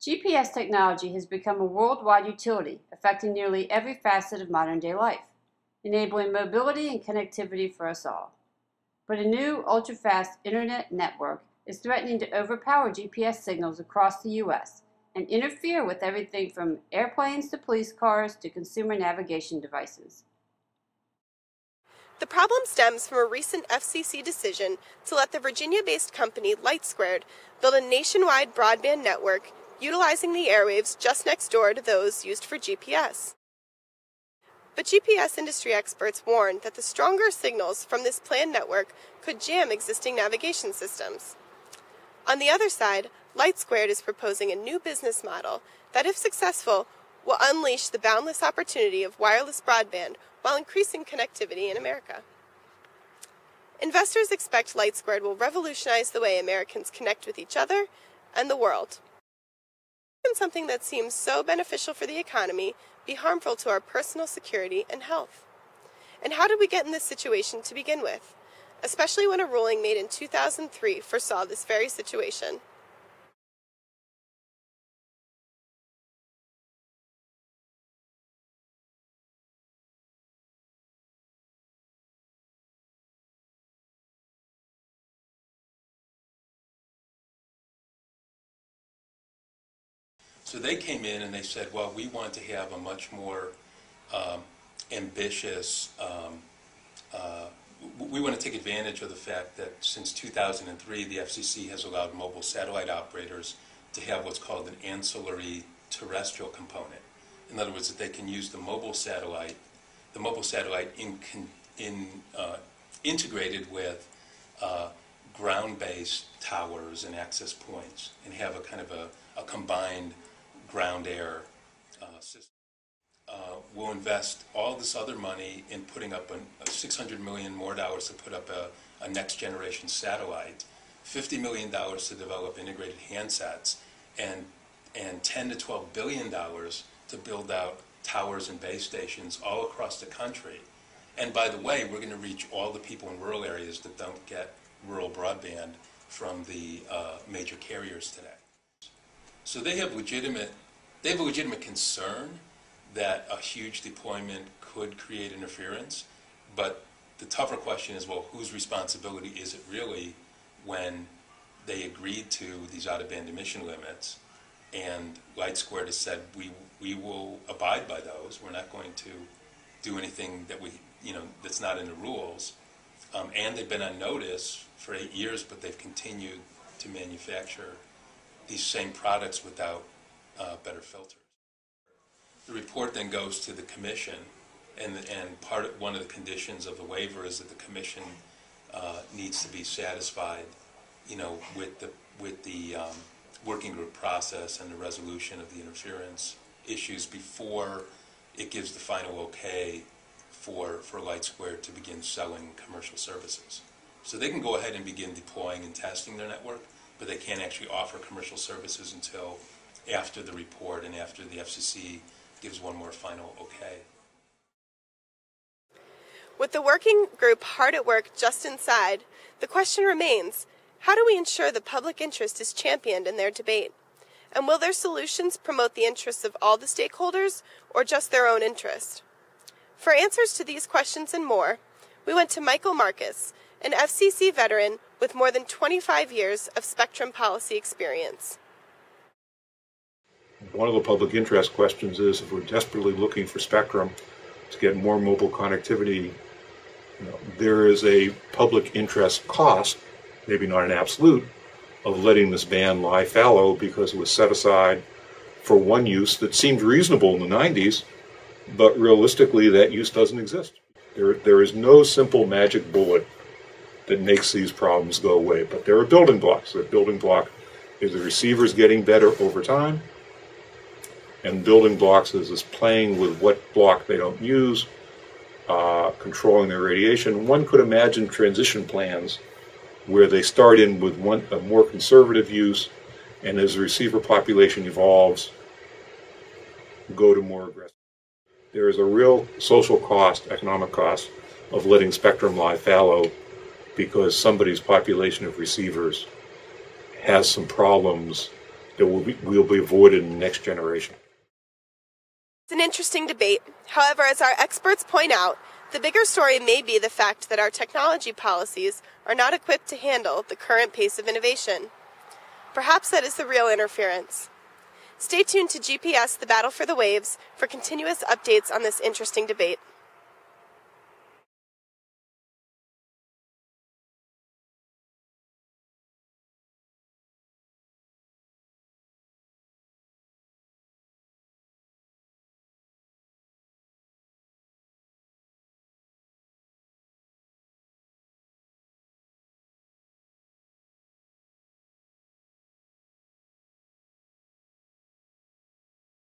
GPS technology has become a worldwide utility, affecting nearly every facet of modern-day life, enabling mobility and connectivity for us all. But a new ultra-fast internet network is threatening to overpower GPS signals across the U.S. and interfere with everything from airplanes to police cars to consumer navigation devices. The problem stems from a recent FCC decision to let the Virginia-based company LightSquared build a nationwide broadband network utilizing the airwaves just next door to those used for GPS. But GPS industry experts warned that the stronger signals from this planned network could jam existing navigation systems. On the other side, LightSquared is proposing a new business model that, if successful, will unleash the boundless opportunity of wireless broadband while increasing connectivity in America. Investors expect LightSquared will revolutionize the way Americans connect with each other and the world. Can something that seems so beneficial for the economy be harmful to our personal security and health? And how did we get in this situation to begin with, especially when a ruling made in 2003 foresaw this very situation? So they came in and they said, well, we want to have a much more ambitious, we want to take advantage of the fact that since 2003, the FCC has allowed mobile satellite operators to have what's called an ancillary terrestrial component. In other words, that they can use the mobile satellite integrated with ground-based towers and access points and have a kind of a combined ground-air system. We'll invest all this other money in putting up $600 million more dollars to put up a next-generation satellite, $50 million to develop integrated handsets, and $10 to $12 billion to build out towers and base stations all across the country. And by the way, we're going to reach all the people in rural areas that don't get rural broadband from the major carriers today. So they have a legitimate concern that a huge deployment could create interference, but the tougher question is, well, whose responsibility is it really when they agreed to these out-of-band emission limits, and LightSquared has said we will abide by those. We're not going to do anything that that's not in the rules, and they've been on notice for 8 years, but they've continued to manufacture these same products without better filters. The report then goes to the commission, and one of the conditions of the waiver is that the commission needs to be satisfied, with the working group process and the resolution of the interference issues before it gives the final okay for LightSquared to begin selling commercial services. So they can go ahead and begin deploying and testing their network, but they can't actually offer commercial services until after the report and after the FCC gives one more final okay. With the working group hard at work just inside, the question remains, how do we ensure the public interest is championed in their debate? And will their solutions promote the interests of all the stakeholders or just their own interest? For answers to these questions and more, we went to Michael Marcus, an FCC veteran with more than 25 years of spectrum policy experience. One of the public interest questions is, if we're desperately looking for spectrum to get more mobile connectivity, there is a public interest cost, maybe not an absolute, of letting this band lie fallow because it was set aside for one use that seemed reasonable in the 90s, but realistically that use doesn't exist. There is no simple magic bullet that makes these problems go away, but there are building blocks. The building block is the receivers getting better over time, and building blocks is playing with what block they don't use, controlling their radiation. One could imagine transition plans where they start in with a more conservative use, and as the receiver population evolves, go to more aggressive. There is a real social cost, economic cost, of letting spectrum lie fallow because somebody's population of receivers has some problems that will be avoided in the next generation. It's an interesting debate. However, as our experts point out, the bigger story may be the fact that our technology policies are not equipped to handle the current pace of innovation. Perhaps that is the real interference. Stay tuned to GPS, The Battle for the Waves, for continuous updates on this interesting debate.